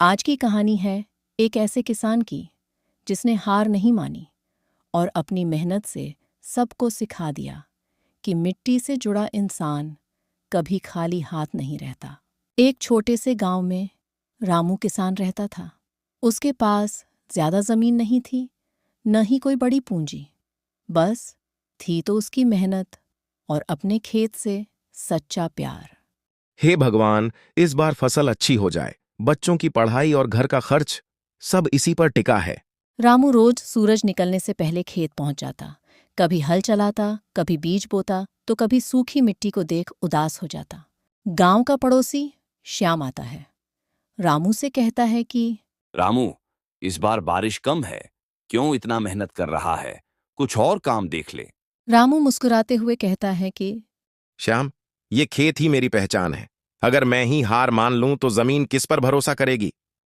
आज की कहानी है एक ऐसे किसान की जिसने हार नहीं मानी और अपनी मेहनत से सबको सिखा दिया कि मिट्टी से जुड़ा इंसान कभी खाली हाथ नहीं रहता। एक छोटे से गांव में रामू किसान रहता था। उसके पास ज्यादा जमीन नहीं थी, न ही कोई बड़ी पूंजी। बस थी तो उसकी मेहनत और अपने खेत से सच्चा प्यार। हे भगवान, इस बार फसल अच्छी हो जाए। बच्चों की पढ़ाई और घर का खर्च सब इसी पर टिका है। रामू रोज सूरज निकलने से पहले खेत पहुंच जाता। कभी हल चलाता, कभी बीज बोता, तो कभी सूखी मिट्टी को देख उदास हो जाता। गांव का पड़ोसी श्याम आता है। रामू से कहता है कि रामू, इस बार बारिश कम है। क्यों इतना मेहनत कर रहा है? कुछ और काम देख ले। रामू मुस्कुराते हुए कहता है कि श्याम, ये खेत ही मेरी पहचान है। अगर मैं ही हार मान लूं तो जमीन किस पर भरोसा करेगी।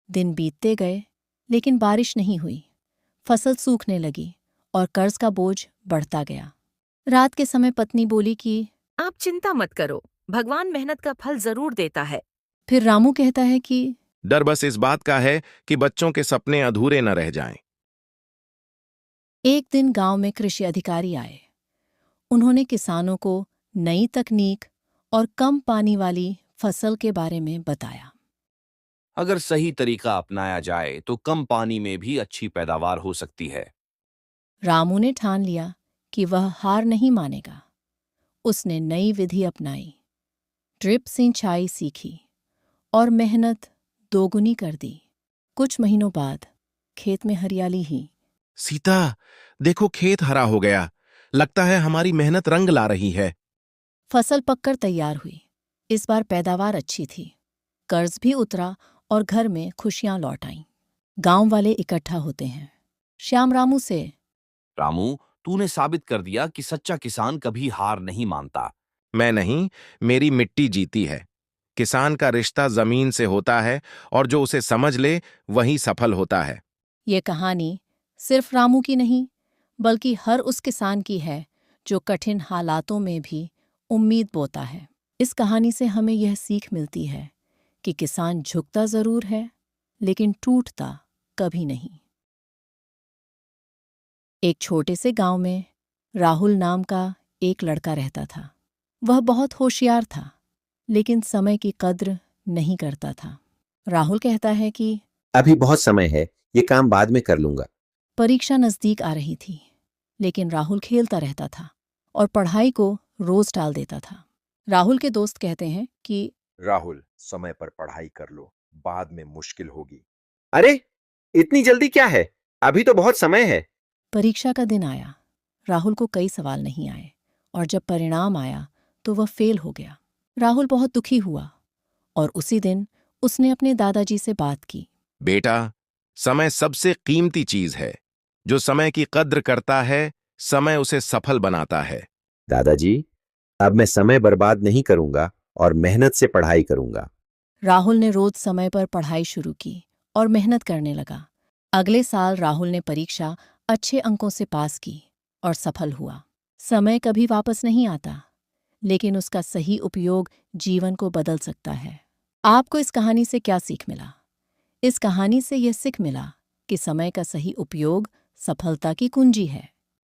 दिन बीतते गए, लेकिन बारिश नहीं हुई। फसल सूखने लगी और कर्ज का बोझ बढ़ता गया। रात के समय पत्नी बोली कि आप चिंता मत करो, भगवान मेहनत का फल जरूर देता है। फिर रामू कहता है कि डर बस इस बात का है कि बच्चों के सपने अधूरे न रह जाएं। एक दिन गांव में कृषि अधिकारी आए। उन्होंने किसानों को नई तकनीक और कम पानी वाली फसल के बारे में बताया। अगर सही तरीका अपनाया जाए तो कम पानी में भी अच्छी पैदावार हो सकती है। रामू ने ठान लिया कि वह हार नहीं मानेगा। उसने नई विधि अपनाई, ड्रिप सिंचाई सीखी और मेहनत दोगुनी कर दी। कुछ महीनों बाद खेत में हरियाली ही। सीता, देखो खेत हरा हो गया। लगता है हमारी मेहनत रंग ला रही है। फसल पककर तैयार हुई। इस बार पैदावार अच्छी थी, कर्ज भी उतरा और घर में खुशियां लौट आईं। गांव वाले इकट्ठा होते हैं। श्याम रामू से रामू, तूने साबित कर दिया कि सच्चा किसान कभी हार नहीं मानता। मैं नहीं, मेरी मिट्टी जीती है। किसान का रिश्ता जमीन से होता है और जो उसे समझ ले वही सफल होता है। ये कहानी सिर्फ रामू की नहीं, बल्कि हर उस किसान की है जो कठिन हालातों में भी उम्मीद बोता है। इस कहानी से हमें यह सीख मिलती है कि किसान झुकता जरूर है, लेकिन टूटता कभी नहीं। एक छोटे से गांव में राहुल नाम का एक लड़का रहता था। वह बहुत होशियार था, लेकिन समय की कद्र नहीं करता था। राहुल कहता है कि अभी बहुत समय है, ये काम बाद में कर लूंगा। परीक्षा नजदीक आ रही थी, लेकिन राहुल खेलता रहता था और पढ़ाई को रोज टाल देता था। राहुल के दोस्त कहते हैं कि राहुल, समय पर पढ़ाई कर लो, बाद में मुश्किल होगी। अरे, इतनी जल्दी क्या है? अभी तो बहुत समय है। परीक्षा का दिन आया। राहुल को कई सवाल नहीं आए और जब परिणाम आया तो वह फेल हो गया। राहुल बहुत दुखी हुआ और उसी दिन उसने अपने दादाजी से बात की। बेटा, समय सबसे कीमती चीज है। जो समय की कद्र करता है, समय उसे सफल बनाता है। दादाजी, अब मैं समय बर्बाद नहीं करूंगा और मेहनत से पढ़ाई करूंगा। राहुल ने रोज समय पर पढ़ाई शुरू की और मेहनत करने लगा। अगले साल राहुल ने परीक्षा अच्छे अंकों से पास की और सफल हुआ। समय कभी वापस नहीं आता, लेकिन उसका सही उपयोग जीवन को बदल सकता है। आपको इस कहानी से क्या सीख मिला? इस कहानी से यह सीख मिला कि समय का सही उपयोग सफलता की कुंजी है।